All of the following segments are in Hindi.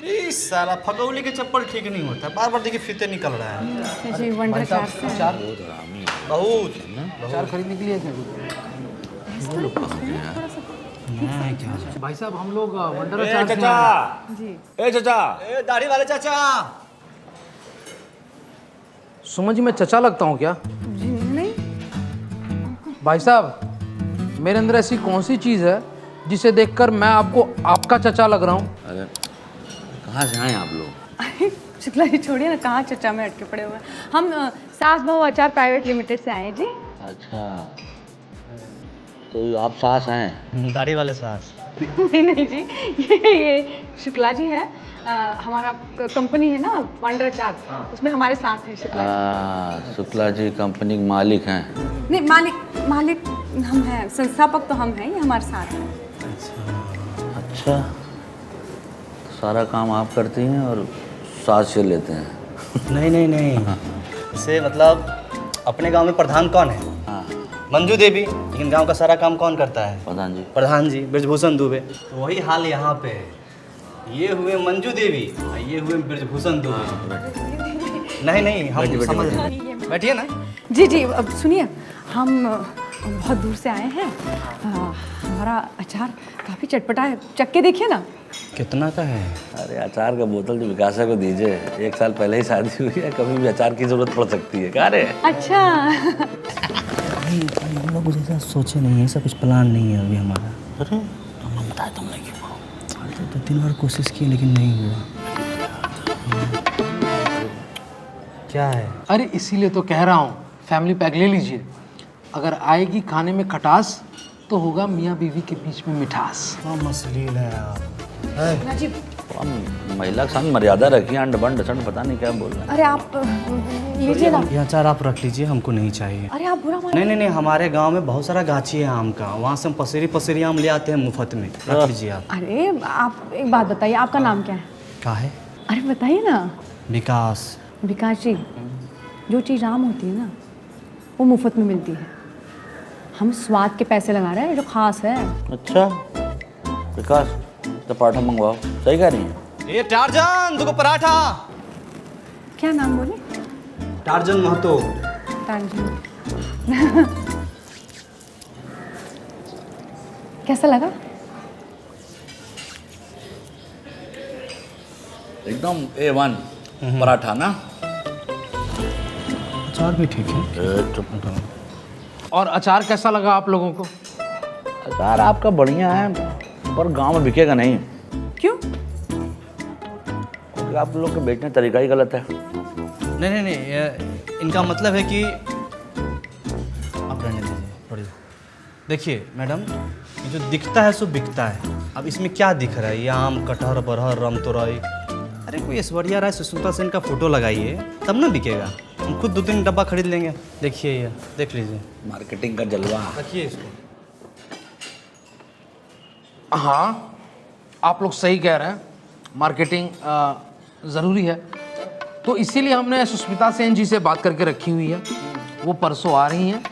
इस साला फगौली के चप्पल ठीक नहीं होता, बार बार देखिए फीते निकल रहा है। जी वंडर कार से अचार बहुत अचार खरीदने के लिए क्या भाई साहब हम लोग वंडर अचार से चाचा, जी ए चाचा, ए दाढ़ी वाले चाचा। सुमन जी मैं चचा लगता हूँ क्या? जी नहीं भाई साहब मेरे अंदर ऐसी कौन सी चीज़ है जिसे देखकर मैं आपको आपका चचा लग रहा हूँ? अरे कहाँ से आए आप लोग? शुक्ला जी छोड़िए ना, कहाँ चचा में अटके पड़े हुए हैं। हम सास बहू अचार प्राइवेट लिमिटेड से आए हैं जी। अच्छा, तो आप सास हैं? दाढ़ी वाले सास। नहीं नहीं जी, ये शुक्ला जी है। हमारा कंपनी है ना वंडर अचार, उसमें हमारे साथ हैं शुक्ला जी। शुक्ला जी कंपनी के मालिक हैं। नहीं मालिक हम हैं, संस्थापक तो हम हैं, ये हमारे साथ हैं। अच्छा, तो सारा काम आप करती हैं और सास से लेते हैं? नहीं इसे मतलब अपने गांव में प्रधान कौन है? हाँ, मंजू देवी। लेकिन गांव का सारा काम कौन करता है? प्रधान जी। ब्रजभूषण दुबे। तो वही हाल यहाँ पे है। ये हुए मंजू देवी और ये हुए ब्रजभूषण दुबे। नहीं हम समझ रहे हैं। बैठिए ना। जी अब सुनिए, हम बहुत दूर से आए हैं। हमारा अचार काफ़ी चटपटा है, चख के देखिए ना। कितना का है? अरे अचार का बोतल जो विकासा को दीजिए, 1 साल पहले ही शादी हुई है, कभी भी अचार की जरूरत पड़ सकती है। क्या रे? अच्छा हम लोग कुछ ऐसा सोचे नहीं है, ऐसा कुछ प्लान नहीं है अभी हमारा। अरे हम बताया तुमने क्यों? अरे तो 3 बार कोशिश की लेकिन नहीं हुआ। क्या है? अरे इसीलिए तो कह रहा हूँ फैमिली पैक ले लीजिए। अगर आएगी खाने में खटास तो होगा मियाँ बीवी के बीच में मिठास। हाँ मसलील है आप। हम महिला के सामने मर्यादा रखिए, अंड बंड सड पता नहीं क्या बोल रहे हैं। अरे आप लीजिए ना। ये अचार आप रख लीजिए, हमको नहीं चाहिए। अरे आप बुरा मान। नहीं हमारे गांव में बहुत सारा गाछी है आम का, वहाँ से हम पसेरी आम ले आते हैं मुफ्त में। रख लीजिए आप। अरे आप एक बात बताइए, आपका नाम क्या है? क्या है? अरे बताइए ना। विकास। विकास जी, जो चीज़ आम होती है ना वो मुफ्त में मिलती है। हम स्वाद के पैसे लगा रहे हैं, जो खास है। अच्छा विकास, तो पराठा मंगवाओ। सही कह रही हैं? ये टार्जन दुगो पराठा। क्या नाम बोले? टार्जन महतो। कैसा लगा? एकदम A1 पराठा ना। अचार भी ठीक है। और अचार कैसा लगा आप लोगों को? अचार आपका बढ़िया है, पर गांव में बिकेगा नहीं, क्यों? क्योंकि आप लोग का बेचने का तरीका ही गलत है। नहीं इनका मतलब है कि आप रहने दीजिए थोड़ी। देखिए मैडम, ये जो दिखता है सो बिकता है। अब इसमें क्या दिख रहा है? ये आम, कटहर, बरहर, रमतोरई। अरे कोई ऐश्वर्या राय, सुष्मिता सेन का फोटो लगाइए, तब ना बिकेगा। हम खुद 2-3 डब्बा खरीद लेंगे। देखिए ये, देख लीजिए। मार्केटिंग का जलवा। रखिए इसको। हाँ आप लोग सही कह रहे हैं, मार्केटिंग ज़रूरी है। तो इसीलिए हमने सुष्मिता सेन जी से बात करके रखी हुई है। वो परसों आ रही हैं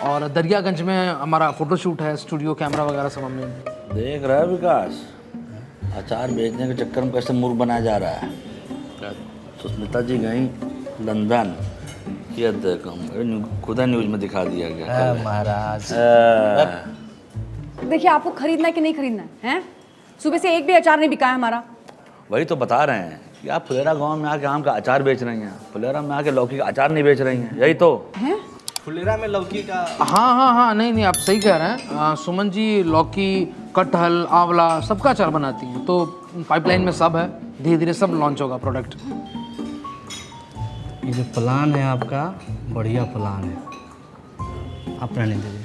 और दरियागंज में हमारा फ़ोटोशूट है, स्टूडियो कैमरा वगैरह सब हमने। देख रहा है विकास, अचार बेचने के चक्कर में कैसे मूर्ख बनाया जा रहा है। सुष्मिता जी गई लंदन, किया खुदा न्यूज़ में दिखा दिया गया। महाराज देखिए, आपको खरीदना है कि नहीं खरीदना है? सुबह से एक भी अचार नहीं बिका है हमारा। वही तो बता रहे हैं कि आप फुलेरा गांव में आके आम का अचार बेच रही हैं, फुलेरा में आके लौकी का अचार नहीं बेच रही हैं। यही तो हैं? फुलेरा में लौकी का। हाँ नहीं आप सही कह रहे हैं। सुमन जी लौकी, कटहल, आंवला सबका अचार बनाती हैं, तो पाइपलाइन में सब है। धीरे धीरे सब लॉन्च होगा प्रोडक्ट। ये जो प्लान है आपका, बढ़िया प्लान है। आप रहने दीजिए।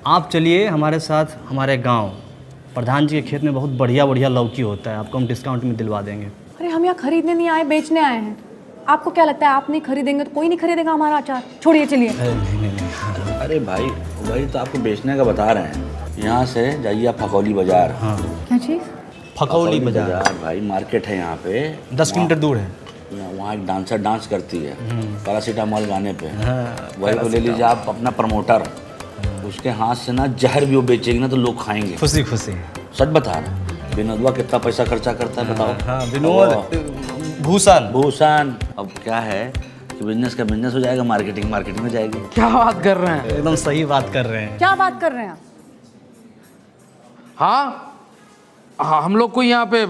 आप चलिए हमारे साथ हमारे गांव। प्रधान जी के खेत में बहुत बढ़िया लौकी होता है, आपको हम डिस्काउंट में दिलवा देंगे। अरे हम यहाँ खरीदने नहीं आए, बेचने आए हैं। आपको क्या लगता है आप नहीं खरीदेंगे तो कोई नहीं खरीदेगा हमारा अचार? छोड़िए, चलिए। नहीं। अरे भाई वही तो आपको बेचने का बता रहे हैं। यहाँ से जाइए आप फकौली बाजार। हाँ, क्या चीज़? फकौली बाजार भाई मार्केट है यहाँ पे, 10 किलोमीटर दूर है। वहाँ एक डांसर डांस करती है पैरासीटामोल गाने पे। वही को ले लीजिए आप, अपना प्रमोटर। उसके हाथ से ना जहर भी वो बेचेगी ना तो लोग खाएंगे। खुशी। सच बता रहा। विनोदवा कितना पैसा खर्चा करता है बताओ। हाँ विनोद भूषण। भूषण अब क्या है कि बिजनेस का बिजनेस हो जाएगा, मार्केटिंग मार्केटिंग में जाएगी। क्या बात कर रहे हैं? एकदम सही बात कर रहे हैं। क्या बात कर रहे हैं आप? हाँ हाँ, हम लोग कोई यहाँ पे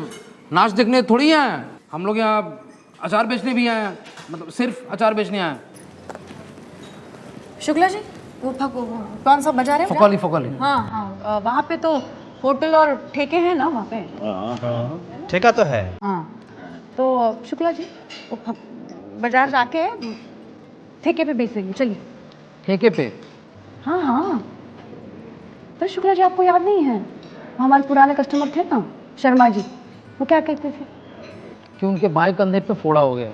नाच देखने थोड़ी आए हैं, हम लोग यहाँ अचार बेचने भी आए हैं, मतलब सिर्फ अचार बेचने आए हैं। शुक्ला जी, वो कौन सा बाजार है? फकौली फकौली। हाँ हाँ, वहाँ पे तो होटल और ठेके हैं ना वहाँ पे। ठेका तो है। हाँ, तो शुक्ला जी वो बाजार जाके ठेके पे बेच देंगे, चलिए। ठेके पे? हाँ हाँ, तो शुक्ला जी आपको याद नहीं है, वो हमारे पुराने कस्टमर थे ना शर्मा जी, वो क्या कहते थे कि उनके बाएं कंधे पे फोड़ा हो गया।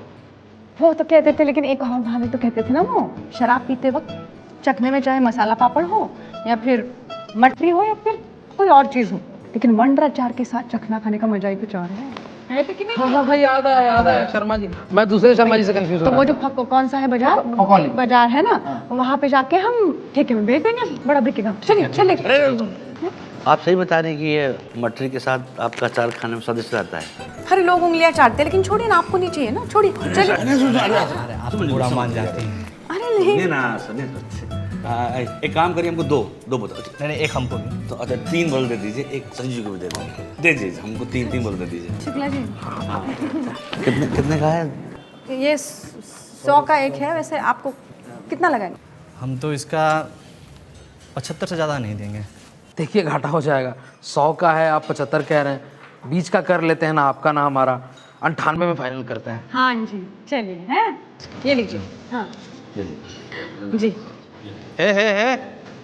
वो तो कहते थे, लेकिन एक और भाभी तो कहते थे ना, वो शराब पीते वक्त चखने में चाहे मसाला पापड़ हो या फिर मटरी हो या फिर कोई और चीज़ हो, लेकिन वंडर अचार के साथ चखना खाने का मजा ही कुछ और है तो कि नहीं? हाँ हाँ भाई, याद आया शर्मा जी, मैं दूसरे शर्मा जी से कंफ्यूज तो वो जो कौन सा है बाजार, फकौली बाजार है ना, वहाँ पे जाके हम ठेके में बेच देंगे, बड़ा बिकेगा। चलिए चलिए। आप सही बता रहे हैं कि ये मटरी के साथ आपका अचार खाने में स्वादिष्ट रहता है। हर लोग उंगलियां चाटते हैं, लेकिन छोड़िए ना, आपको नहीं चाहिए ना, छोड़िए चलिए। आप बुरा मान जाती हैं। अरे नहीं, सुनिए ना, सुनिए। एक काम करिए, हमको दो बोतल। नहीं एक हमको भी। तो अच्छा 3 बोतल दे दीजिए, एक संजू को भी दे दीजिए, हमको 3 बोतल दे दीजिए। शुक्ला जी कितने का है? ये 100 का एक है, वैसे आपको कितना लगाएंगे? हम तो इसका 75 से ज़्यादा नहीं देंगे। देखिए घाटा हो जाएगा, 100 का है, आप 75 कह रहे हैं, 20 का कर लेते हैं ना, आपका ना हमारा, 98 में फाइनल करते हैं। हाँ जी चलिए, हैं ये लीजिए। हाँ जी, है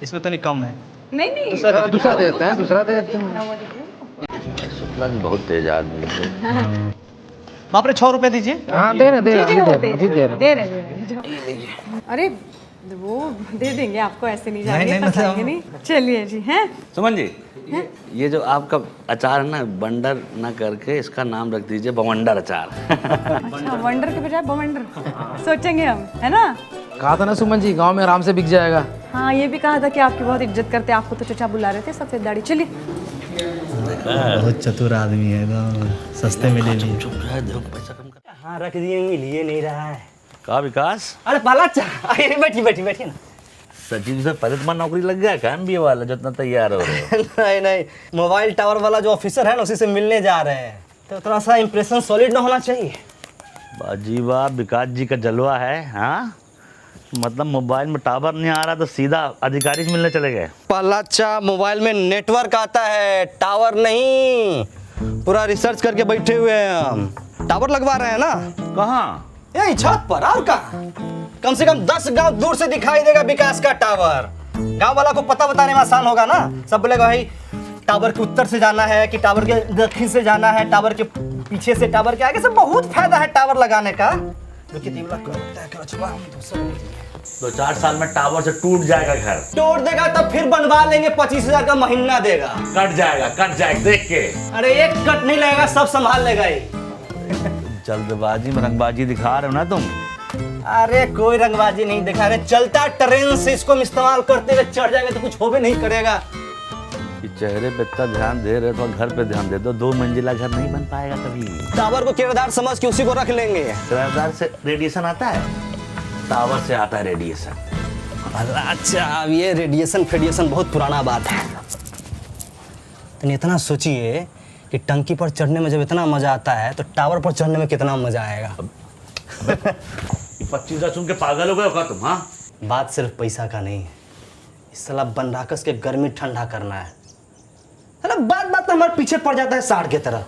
इसमें तो नहीं कम है। नहीं नहीं दूसरा दे देते हैं, दूसरा दे देते हैं। शुक्ला जी बहुत तेज आदमी है। बाप रे 6 रुपये दीजिए। हाँ दे रहे। दे रहे। अरे वो दे देंगे आपको, ऐसे नहीं जाएंगे, नहीं, फंसाएंगे नहीं। चलिए जी, हैं सुमन जी, ये जो आपका अचार है ना, बंडर ना करके इसका नाम रख दीजिए बवंडर अचार। अच्छा, वंडर के बजाय बवंडर सोचेंगे हम, है ना? कहा था ना सुमन जी, गांव में आराम से बिक जाएगा। हाँ, ये भी कहा था कि आपकी बहुत इज्जत करते हैं, आपको तो चचा बुला रहे थे, सफेद दाढ़ी। चलिए। बहुत चतुर आदमी है, एकदम सस्ते में ले लिए। चुप रहे, देखो पैसा कम कर। हाँ रख दिए, लिए नहीं रहा है। कहा विकास? अरे पाला अरे बैठी ना। सचिन से पहले तुम्हारा नौकरी लग गया क्या, MBA वाला जो इतना तैयार हो रहे हो? नहीं, मोबाइल टावर वाला जो ऑफिसर है ना, उसी से मिलने जा रहे हैं, तो थोड़ा सा इम्प्रेशन सॉलिड ना होना चाहिए। बाजी वाह, विकास जी का जलवा है। हाँ मतलब मोबाइल में टावर नहीं आ रहा तो सीधा अधिकारी से मिलने चले गए। पलाचा, मोबाइल में नेटवर्क आता है, टावर नहीं। पूरा रिसर्च करके बैठे हुए हैं हम, टावर लगवा रहे हैं ना। कहाँ? यही छत पर, और कहाँ? कम से कम 10 गांव दूर से दिखाई देगा विकास का टावर। गांव वाला को पता बताने में आसान होगा ना। सब बोलेगा भाई टावर के उत्तर से जाना है कि टावर के दक्षिण से जाना है, टावर के पीछे से, टावर के आगे से। बहुत फायदा है टावर लगाने का। 2-4 साल में टावर से टूट जाएगा घर। तोड़ देगा तब फिर बनवा लेंगे, 25,000 का महीना देगा। कट जाएगा देख के। अरे एक कट नहीं लगेगा, सब संभाल लेगा ये। जल्दबाजी में रंगबाजी दिखा रहे हो ना तुम। अरे कोई रंगबाजी नहीं दिखा रहे, चलता ट्रेन से इसको इस्तेमाल करते हुए चढ़ जाएंगे तो कुछ हो भी नहीं करेगा। कि चेहरे पे इतना ध्यान दे रहे तो घर पे ध्यान दे दो। 2 मंजिला घर नहीं बन पाएगा कभी। टावर को किरदार समझ के उसी को रख लेंगे। किराएदार से रेडिएशन आता है, टावर से आता है रेडिएशन। अच्छा, अब ये रेडिएशन फेडिएशन बहुत पुराना बात है। तो इतना सोचिए कि टंकी पर चढ़ने में जब इतना मजा आता है तो टावर पर चढ़ने में कितना मजा आएगा। 25 सुन के पागल हो गए हो तुम? हाँ, बात सिर्फ पैसा का नहीं है, इस साला बनराकस के गर्मी ठंडा करना है। अरे बात हमारे पीछे पड़ जाता है साढ़ के तरह।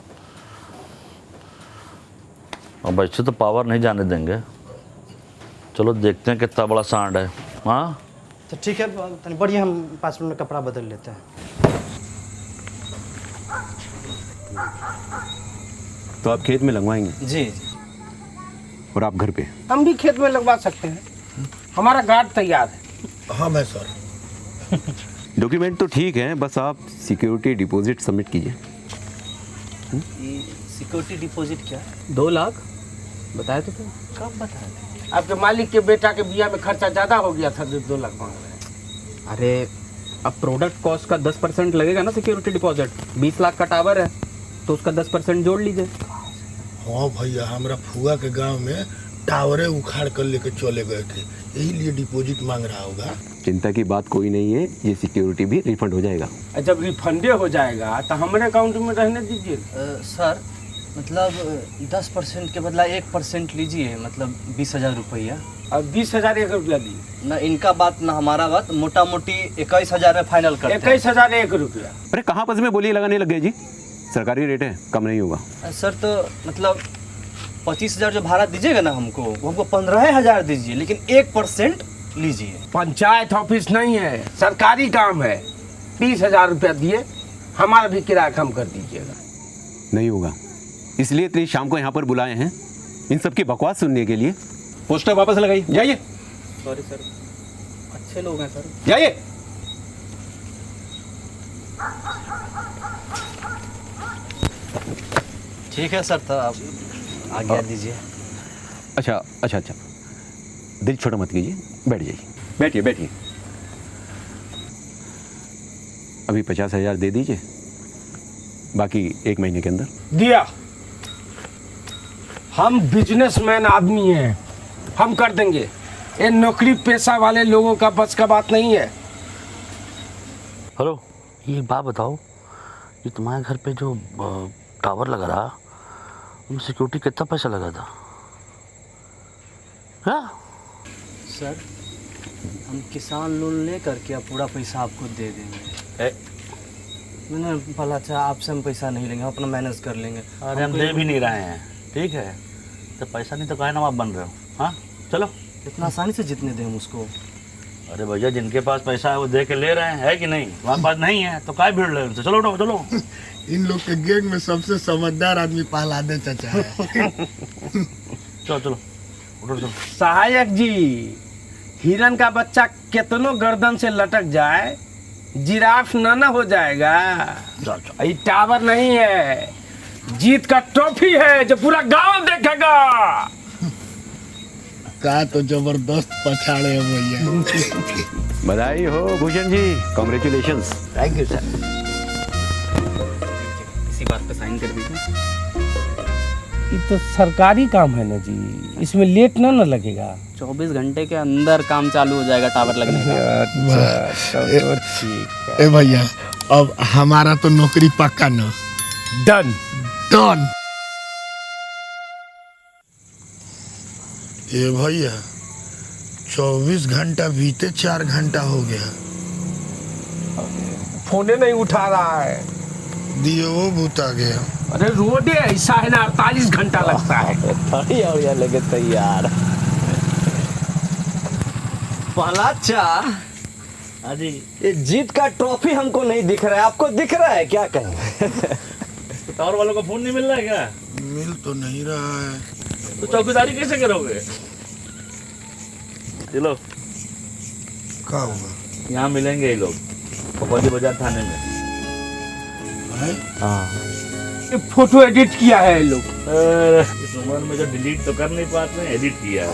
अब ऐसे तो पावर नहीं जाने देंगे। चलो देखते हैं कितना बड़ा सांड है। हाँ तो ठीक है, बढ़िया, हम 5 मिनट में कपड़ा बदल लेते हैं। तो आप खेत में लगवाएंगे जी। और आप घर पे? हम भी खेत में लगवा सकते हैं, हमारा गार्ड तैयार है। हाँ मैं सर। डॉक्यूमेंट तो ठीक है, बस आप सिक्योरिटी डिपॉजिट सबमिट कीजिए। सिक्योरिटी डिपॉजिट क्या? 2 लाख बताए तो थे। कब बताया? आपके मालिक के बेटा के बिया में खर्चा ज़्यादा हो गया था, 2 लाख मांग रहे हैं। अरे अब प्रोडक्ट कॉस्ट का 10% लगेगा ना सिक्योरिटी डिपॉजिट। 20 लाख का टावर है, तो उसका 10% जोड़ लीजिए। हाँ भैया, हमारा फुआ के गांव में टावरे उखाड़ कर लेके चले गए थे, यही लिए डिपॉजिट मांग रहा होगा। चिंता की बात कोई नहीं है, ये सिक्योरिटी भी रिफंड हो जाएगा। जब रिफंडे हो जाएगा तो हमारे अकाउंट में रहने दीजिए। सर मतलब 10% के बदला 1% लीजिए, मतलब 20,000 रुपया। अब 20,000 1 रुपया दी। ना इनका बात ना हमारा बात, मोटा मोटी 21,000 में फाइनल करते हैं। 21,000 1 रुपया। अरे कहाँ पस में बोलिए लगाने लग गए जी, सरकारी रेट है, कम नहीं होगा। सर तो मतलब 25,000 जो भाड़ा दीजिएगा ना हमको, वो हमको 15,000 दीजिए, लेकिन 1% लीजिए। पंचायत ऑफिस नहीं है, सरकारी काम है। 30,000 रुपया दिए, हमारा भी किराया कम कर दीजिएगा। नहीं होगा, इसलिए इतनी शाम को यहाँ पर बुलाए हैं, इन सब की बकवास सुनने के लिए। पोस्टर वापस लगाइए, जाइए। सॉरी सर, अच्छे लोग हैं सर। जाइए। ठीक है सर, तो आप आज्ञा दीजिए। अच्छा अच्छा अच्छा, दिल छोटा मत कीजिए, बैठ जाइए, बैठिए बैठिए। अभी 50,000 दे दीजिए, बाकी 1 महीने के अंदर। दिया। हम बिजनेसमैन आदमी हैं, हम कर देंगे। ये नौकरी पेशा वाले लोगों का बस का बात नहीं है। हेलो, ये एक बात बताओ, ये तुम्हारे घर पे जो टावर लगा रहा, उसमें सिक्योरिटी कितना पैसा लगा था? हाँ सर हम किसान लोन ले करके अब पूरा पैसा आपको दे देंगे। मैंने बोला अच्छा आपसे हम पैसा नहीं लेंगे, हम अपना मैनेज कर लेंगे। अरे हम दे भी नहीं रहे हैं, ठीक है? तो पैसा नहीं तो काहे ना आप बन रहे हो? हाँ चलो। इतना आसानी से जितने दें हम उसको? अरे भैया, जिनके पास पैसा है वो दे के ले रहे हैं, है कि नहीं? हमारे पास नहीं है तो काय भीड़ रहे हो उनसे? चलो उठो चलो। इन लोग के गैंग में सबसे समझदार आदमी पहलादे चाचा है। चलो चलो उठो चलो। सहायक जी, हिरन का बच्चा कितनो गर्दन से लटक जाए, जिराफ ना हो जाएगा। ये टावर नहीं है, जीत का ट्रॉफी है जो पूरा गांव देखेगा। का तो जबरदस्त पछाड़े हैं भैया। बधाई हो Bhushan ji, congratulations. Thank you sir. इसी बात पे साइन कर दीजिए। ये तो सरकारी काम है ना जी, इसमें लेट ना लगेगा। 24 घंटे के अंदर काम चालू हो जाएगा टावर लगने का। अच्छा तो ठीक है। ए भैया, अब हमारा तो नौकरी पक्का ना। डन। डन। ये भैया 24 घंटा बीते 4 घंटा हो गया, फोने नहीं उठा रहा है। दियो वो भूता गया। अरे रोडे ऐसा है ना, 48 घंटा लगता है। बढ़िया लगे तैयार। पहला हाँ जी। ये जीत का ट्रॉफी हमको नहीं दिख रहा है, आपको दिख रहा है क्या? कहीं तो टावर वालों का फोन नहीं मिल रहा है क्या? मिल तो नहीं रहा है। तो चौकीदारी कैसे करोगे? चलो क्या हुआ? यहाँ मिलेंगे ये लोग, पकौड़ी बाजार थाने में। ये फोटो एडिट किया है ये लोग। इस उम्र में जो डिलीट तो कर नहीं पाते हैं, एडिट किया है।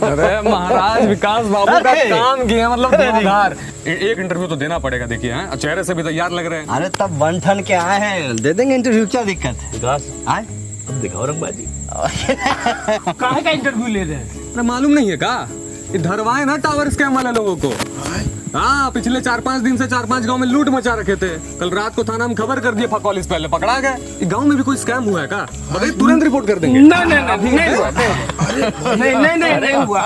अरे महाराज, विकास बाबू का काम किया, मतलब धुआंधार। एक इंटरव्यू तो देना पड़ेगा, देखिए हैं, चेहरे से भी तैयार लग रहे हैं। अरे तब 1 ठन के आए हैं, दे देंगे इंटरव्यू, क्या दिक्कत है? विकास आए अब दिखाओ रंगबाजी। काहे का इंटरव्यू ले रहे हैं? अरे मालूम नहीं है का, ये धरवाए ना टावर स्कैम वाले लोगों को। हाँ, पिछले 4-5 दिन से 4-5 गांव में लूट मचा रखे थे। कल रात को थाना में खबर कर दिए, फकौलिस पहले पकड़ा गए। गांव में भी कोई स्कैम हुआ है का? बताइए, तुरंत रिपोर्ट कर देंगे। नहीं हुआ।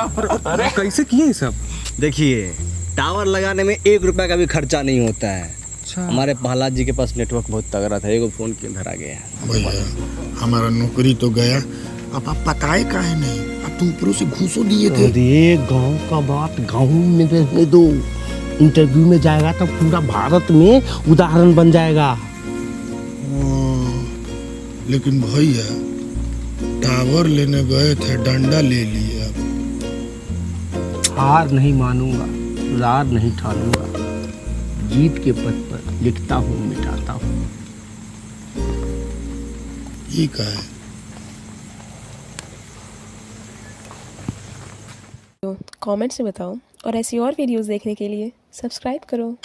अरे कैसे किए ये सब? देखिए, टावर लगाने में 1 रुपया का भी खर्चा नहीं होता है। हमारे प्रहलाद जी के पास नेटवर्क बहुत तगड़ा था, एगो फोन के धरा गया। भैया हमारा नौकरी तो गया, अब आप पकाए काहे नहीं? अब तुम ऊपरों से घूसो दिए थे। अरे गांव का बात गांव में रहने दो, इंटरव्यू में जाएगा तो पूरा भारत में उदाहरण बन जाएगा। लेकिन भैया टावर लेने गए थे, डंडा ले लिया। हार नहीं मानूंगा, रार नहीं ठानूंगा, जीत के पथ पर लिखता हूँ मिटाता हूँ। ये का है? कमेंट से बताओ, और ऐसी और वीडियोस देखने के लिए सब्सक्राइब करो।